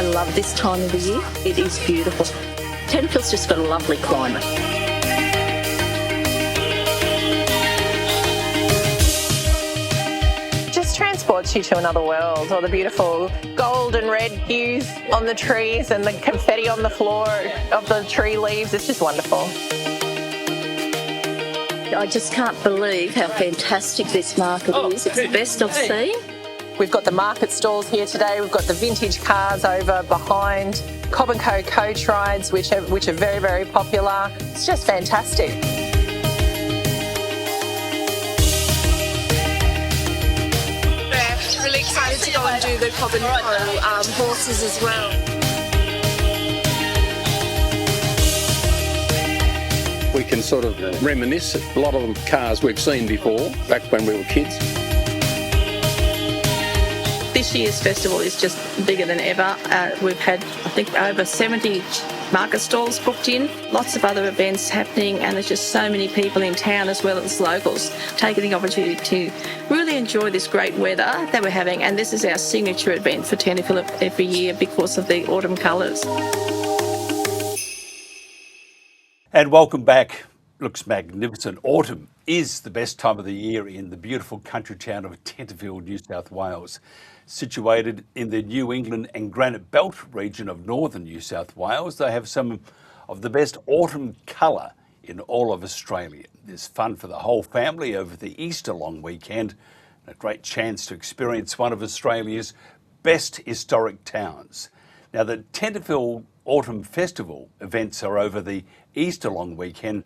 I love this time of the year. It is beautiful. Tenterfield's just got a lovely climate. Just transports you to another world. All the beautiful gold and red hues on the trees and the confetti on the floor of the tree leaves. It's just wonderful. I just can't believe how fantastic this market is. It's the best I've seen. We've got the market stalls here today. We've got the vintage cars over behind, Cobb & Co coach rides, which are very, very popular. It's just fantastic. Yeah, really excited to go and do the Cobb & Co horses as well. We can sort of reminisce a lot of the cars we've seen before, back when we were kids. This year's festival is just bigger than ever. We've had, I think, over 70 market stalls booked in, lots of other events happening, and there's just so many people in town as well as locals taking the opportunity to really enjoy this great weather that we're having. And this is our signature event for Tenterfield every year because of the autumn colours. And welcome back. Looks magnificent. Autumn is the best time of the year in the beautiful country town of Tenterfield, New South Wales. Situated in the New England and Granite Belt region of northern New South Wales, they have some of the best autumn colour in all of Australia. There's fun for the whole family over the Easter long weekend. A great chance to experience one of Australia's best historic towns. Now, the Tenterfield Autumn Festival events are over the Easter long weekend,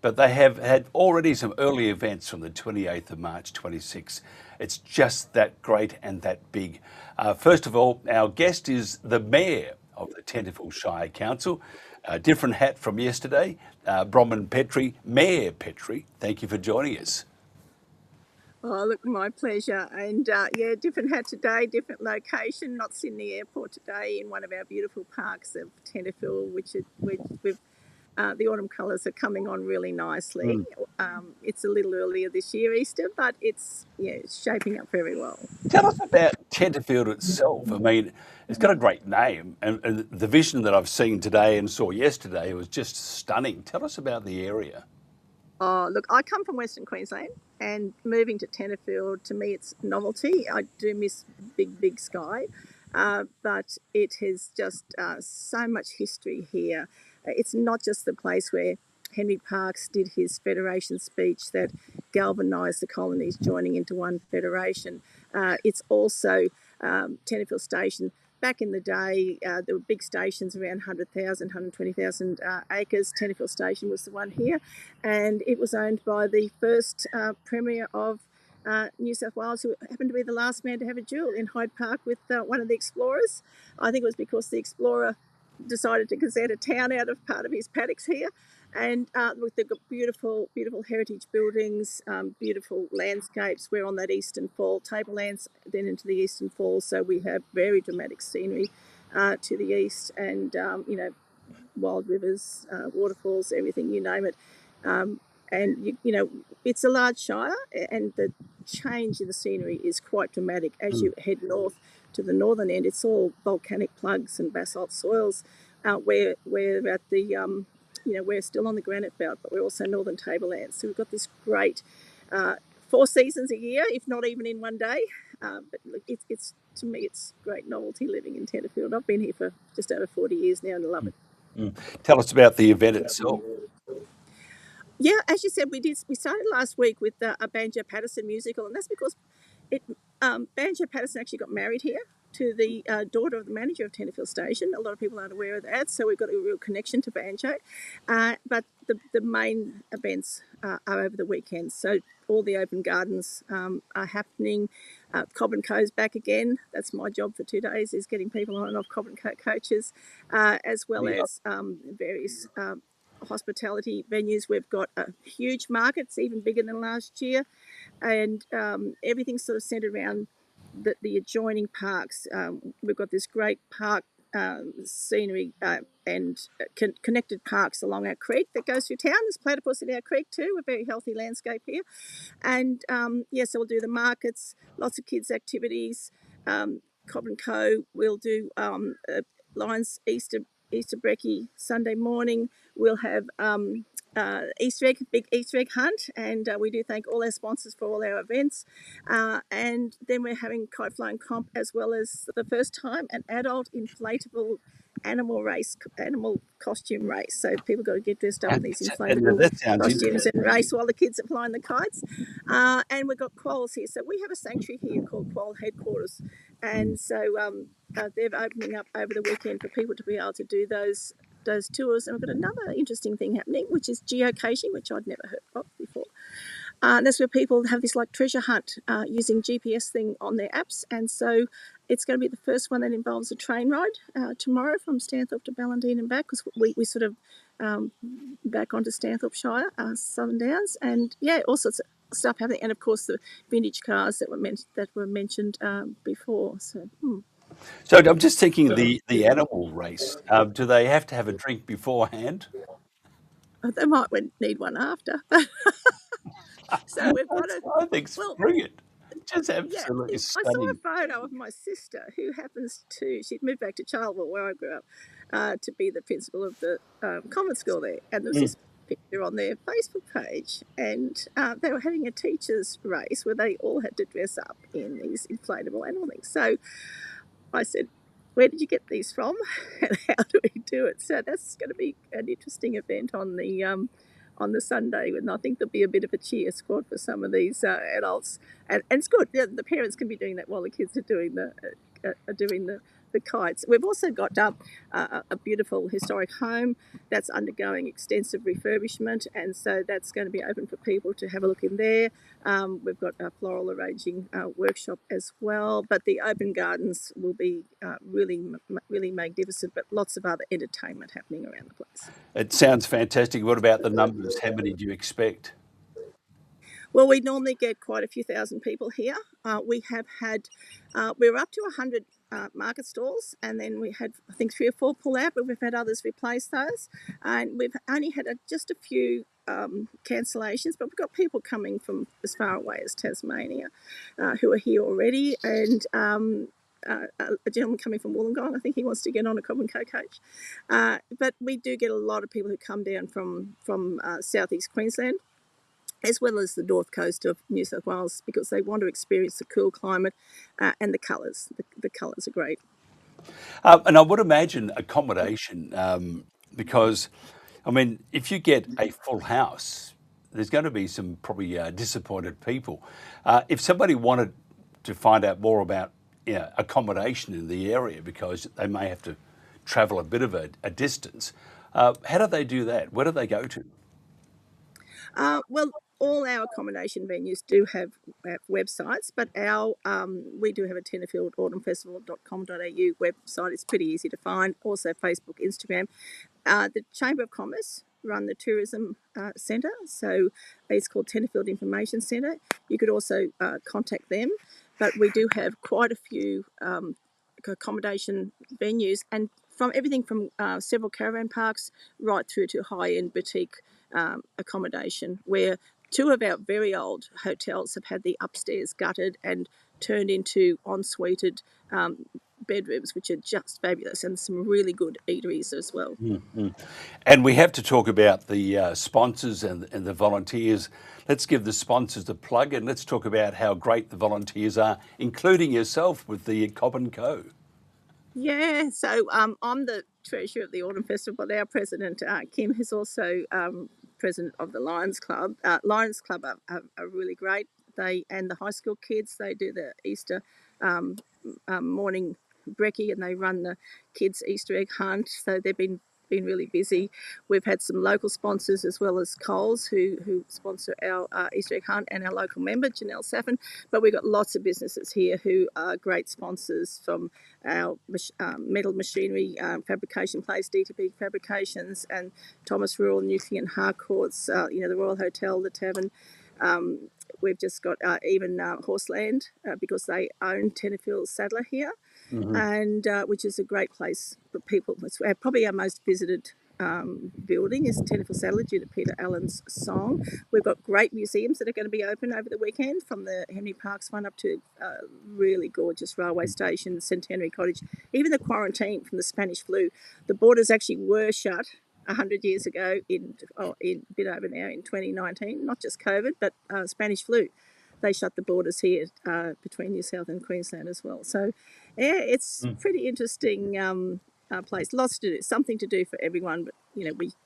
but they have had already some early events from the 28th of March 26. It's just that great and that big. First of all, our guest is the Mayor of the Tenterfield Shire Council. A different hat from yesterday. Bronwyn Petrie, Mayor Petrie, thank you for joining us. Oh, look, my pleasure. And yeah, different hat today, different location, not Sydney Airport today, in one of our beautiful parks of Tenterfield, which the autumn colours are coming on really nicely. It's a little earlier this year, Easter, but it's shaping up very well. Tell us about Tenterfield itself. I mean, it's got a great name, and the vision that I've seen today and saw yesterday was just stunning. Tell us about the area. Oh, look, I come from Western Queensland, and moving to Tenterfield, to me, it's novelty. I do miss big sky, but it has just so much history here. It's not just the place where Henry Parkes did his federation speech that galvanised the colonies joining into one federation. It's also Tenterfield Station. Back in the day, there were big stations around 100,000, 120,000 acres. Tenterfield Station was the one here, and it was owned by the first Premier of New South Wales, who happened to be the last man to have a duel in Hyde Park with one of the explorers. I think it was because the explorer decided to gazette a town out of part of his paddocks here. And they've got beautiful heritage buildings, beautiful landscapes. We're on that eastern fall, tablelands, then into the eastern fall. So we have very dramatic scenery to the east, and wild rivers, waterfalls, everything, you name it. And it's a large shire, and the change in the scenery is quite dramatic as you head north to the northern end. It's all volcanic plugs and basalt soils. We're at the we're still on the Granite Belt, but we're also northern tablelands. So we've got this great 4 seasons a year, if not even in one day. But look, it's to me, it's great novelty living in Tenterfield. I've been here for just over 40 years now, and I love it. Tell us about the event itself. Yeah, as you said, we started last week with a Banjo Patterson musical, and that's because Banjo Patterson actually got married here to the daughter of the manager of Tenterfield Station. A lot of people aren't aware of that, so we've got a real connection to Banjo. But the main events are over the weekend, so all the open gardens are happening. Cobb & Co's back again. That's my job for 2 days, is getting people on and off Cobb & Co coaches, as well as various hospitality venues. We've got a huge market. It's even bigger than last year, and everything's sort of centred around the adjoining parks. We've got this great park scenery and connected parks along our creek that goes through town. There's platypus in our creek too. A very healthy landscape here. And so we'll do the markets, lots of kids activities. Cobb & Co will do Lions Easter brekkie Sunday morning. We'll have big Easter egg hunt, and we do thank all our sponsors for all our events. And then we're having kite flying comp, as well as the first time an adult inflatable animal costume race. So people got to get dressed up in these And inflatable that sounds costumes interesting. and race while the kids are flying the kites. And we've got quolls here. So we have a sanctuary here called Quoll Headquarters, and so they're opening up over the weekend for people to be able to do those tours. And we've got another interesting thing happening, which is geocaching, which I'd never heard of before. That's where people have this like treasure hunt using GPS thing on their apps. And so it's going to be the first one that involves a train ride tomorrow from Stanthorpe to Ballindine and back, because we sort of back onto Stanthorpe Shire, Southern Downs, and yeah, all sorts of stuff happening. And of course the vintage cars that were mentioned before. So. So I'm just thinking the animal race. Do they have to have a drink beforehand? They might need one after. So we've got I think it's well, brilliant. Just yeah, absolutely I saw a stunning. photo of my sister, who happens to, she'd moved back to Charleville, where I grew up, to be the principal of the convent school there. And there was this picture on their Facebook page, and they were having a teachers' race where they all had to dress up in these inflatable animal things. So I said, where did you get these from, and how do we do it? So that's going to be an interesting event on the Sunday, and I think there'll be a bit of a cheer squad for some of these adults, and it's good. Yeah, the parents can be doing that while the kids are doing the kites. We've also got a beautiful historic home that's undergoing extensive refurbishment, and so that's going to be open for people to have a look in there. We've got a floral arranging workshop as well, but the open gardens will be really magnificent, but lots of other entertainment happening around the place. It sounds fantastic. What about the numbers? How many do you expect? Well, we normally get quite a few thousand people here. We have had, we're up to 100 market stalls, and then we had, I think, 3 or 4 pull out, but we've had others replace those. And we've only had just a few cancellations, but we've got people coming from as far away as Tasmania who are here already. And a gentleman coming from Wollongong, I think he wants to get on a Cobb and Co coach. But we do get a lot of people who come down from southeast Queensland, as well as the north coast of New South Wales, because they want to experience the cool climate and the colours. The colours are great. And I would imagine accommodation, because, I mean, if you get a full house, there's going to be some probably disappointed people. If somebody wanted to find out more about accommodation in the area, because they may have to travel a bit of a distance, how do they do that? Where do they go to? Well, all our accommodation venues do have websites, but we do have a Tenterfield Autumn Festival.com.au website. It's pretty easy to find. Also, Facebook, Instagram. The Chamber of Commerce run the tourism centre, so it's called Tenterfield Information Centre. You could also contact them, but we do have quite a few accommodation venues, and from everything from several caravan parks right through to high-end boutique accommodation, where 2 of our very old hotels have had the upstairs gutted and turned into en-suited bedrooms, which are just fabulous, and some really good eateries as well. And we have to talk about the sponsors and the volunteers. Let's give the sponsors a plug, and let's talk about how great the volunteers are, including yourself with the Cobb and Co. Yeah, so I'm the treasurer of the Autumn Festival, but our president, Kim, is also president of the Lions Club. Lions Club are really great. They and the high school kids, they do the Easter morning brekkie, and they run the kids' Easter egg hunt. So they've been really busy. We've had some local sponsors as well as Coles who sponsor our Easter egg hunt, and our local member Janelle Saffin. But we've got lots of businesses here who are great sponsors, from our metal machinery fabrication place, DTP Fabrications, and Thomas Rural, Nuclear and Harcourts, the Royal Hotel, the Tavern. We've just got even Horseland, because they own Tenterfield Saddler here, and which is a great place for people. It's probably our most visited building is Tenterfield Satellite due to Peter Allen's song. We've got great museums that are going to be open over the weekend, from the Henry Parkes one up to really gorgeous railway station, Centenary Cottage, even the quarantine from the Spanish flu. The borders actually were shut 100 years ago in a bit over now in 2019, not just COVID, but Spanish flu. They shut the borders here between New South and Queensland as well. So, yeah, it's pretty interesting place. Lots to do, something to do for everyone. But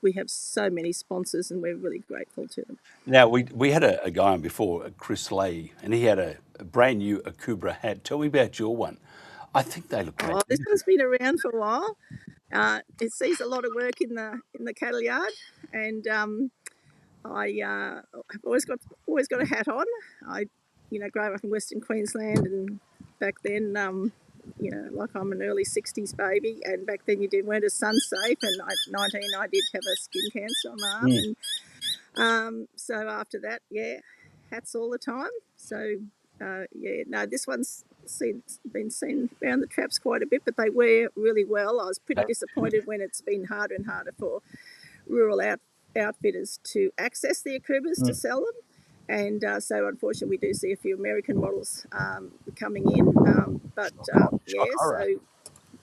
we have so many sponsors, and we're really grateful to them. Now, we had a guy on before, Chris Lay, and he had a brand new Akubra hat. Tell me about your one. I think they look great. Oh, this one's been around for a while. It sees a lot of work in the cattle yard, and I've always got a hat on. I grew up in Western Queensland, and back then, like I'm an early 60s baby, and back then weren't as sun safe. And at 19, I did have a skin cancer on my arm, and so after that, hats all the time. So this one's been seen around the traps quite a bit, but they wear really well. I was pretty disappointed when it's been harder and harder for rural outfitters to access the Akubas to sell them. And so, unfortunately, we do see a few American models coming in. So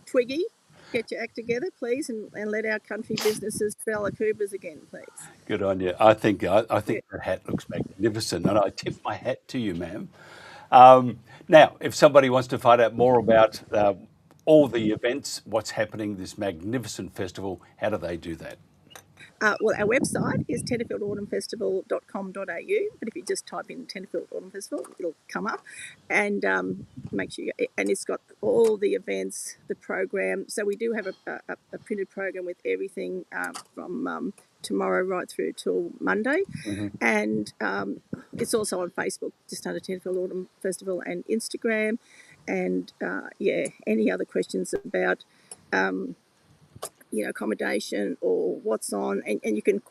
Twiggy, get your act together, please, and let our country businesses sell Akubas again, please. Good on you. I think that hat looks magnificent, and I tip my hat to you, ma'am. Now, if somebody wants to find out more about all the events, what's happening, this magnificent festival, how do they do that? Well, our website is tenterfieldautumnfestival.com.au, but if you just type in Tenterfield Autumn Festival, it'll come up, and make sure and it's got all the events, the program. So we do have a printed program with everything from tomorrow right through till Monday, and it's also on Facebook, just under Tenterfield Autumn Festival, and Instagram, and any other questions about accommodation or what's on, and you can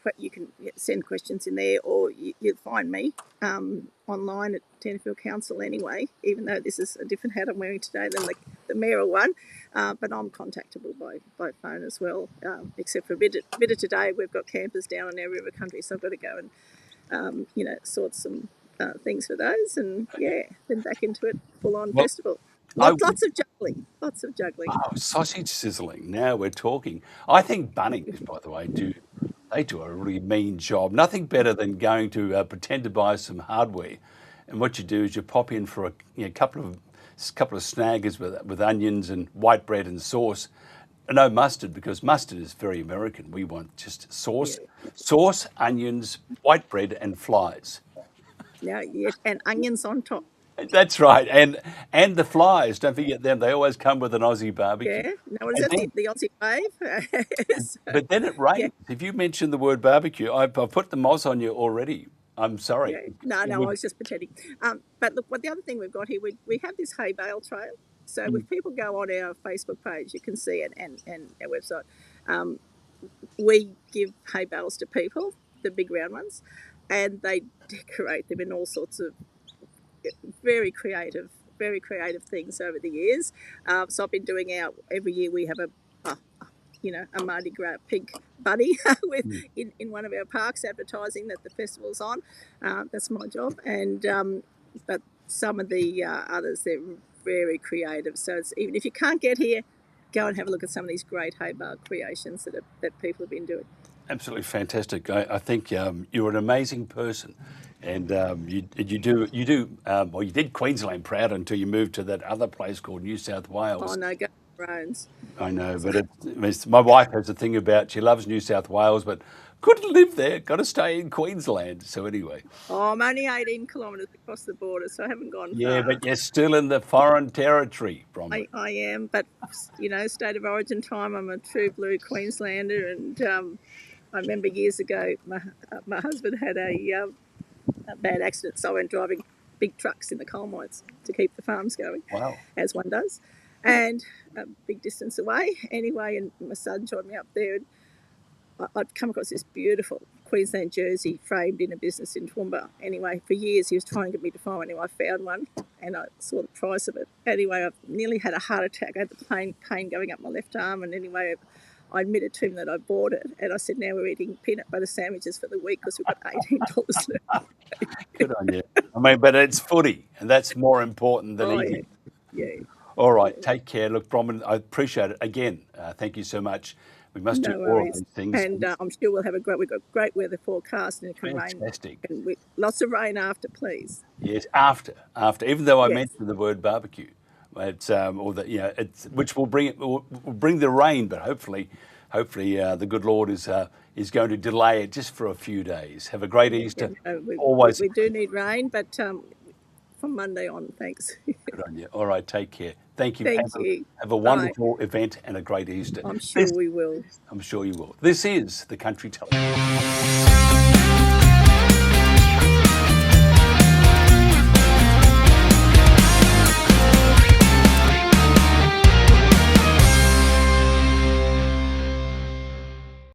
send questions in there, or you'll find me online at Tenterfield Council anyway, even though this is a different hat I'm wearing today than the mayoral one, but I'm contactable by phone as well, except for a bit of today. We've got campers down on our river country, so I've got to go and sort some things for those, and then back into it, full on festival. Lots of juggling. Oh, sausage sizzling. Now we're talking. I think Bunnings, by the way, do a really mean job. Nothing better than going to pretend to buy some hardware, and what you do is you pop in for a couple of snaggers with onions and white bread and sauce. No mustard, because mustard is very American. We want just sauce, onions, white bread, and flies. And onions on top. That's right, and the flies. Don't forget them. They always come with an Aussie barbecue. Yeah, no, what is that? The Aussie wave. But then it rains. Yeah. If you mention the word barbecue, I've put the moss on you already. I'm sorry. Yeah. No, I was just pretending. But look, the other thing we've got here, we have this hay bale trail. So if people go on our Facebook page, you can see it, and our website. We give hay bales to people, the big round ones, and they decorate them in all sorts of very creative things over the years. So I've been doing every year we have a Mardi Gras pink bunny in one of our parks, advertising that the festival's on. That's my job, and but some of the others, they're very creative. So even if you can't get here, go and have a look at some of these great hay bale creations that people have been doing. Absolutely fantastic. I think you're an amazing person, and you did Queensland proud until you moved to that other place called New South Wales. Oh no, go Drones. I know, but my wife has a thing about she loves New South Wales, but couldn't live there. Got to stay in Queensland. So anyway. Oh, I'm only 18 kilometres across the border, so I haven't gone far. Yeah, but you're still in the foreign territory, Bronwyn. I am, but state of origin time, I'm a true blue Queenslander, and I remember years ago, my husband had a bad accident, so I went driving big trucks in the coal mines to keep the farms going. Wow. As one does. And a big distance away. Anyway, and my son joined me up there, and I'd come across this beautiful Queensland jersey framed in a business in Toowoomba. Anyway, for years he was trying to get me to find one. Anyway, I found one, and I saw the price of it. Anyway, I nearly had a heart attack. I had the pain going up my left arm, and anyway, I admitted to him that I bought it, and I said, now we're eating peanut butter sandwiches for the week because we've got $18 left. Good on you. I mean, but it's footy, and that's more important than Oh, eating. yeah. All right, take care. Look, Bronwyn, I appreciate it. Again, thank you so much. We must do No more of worries. these things. And I'm sure we'll have we've got great weather forecast, and it can rain. Fantastic. And lots of rain after, please. Yes, after. Even though I Yes. mentioned the word barbecue, it's or that it's which will bring the rain, but hopefully, the good Lord is going to delay it just for a few days. Have a great Easter. Always We do need rain, but from Monday on, thanks. good on you. All right, take care. Thank you. Thank you. Have a wonderful event and a great Easter. I'm sure we will. I'm sure you will. This is the Country Telegraph.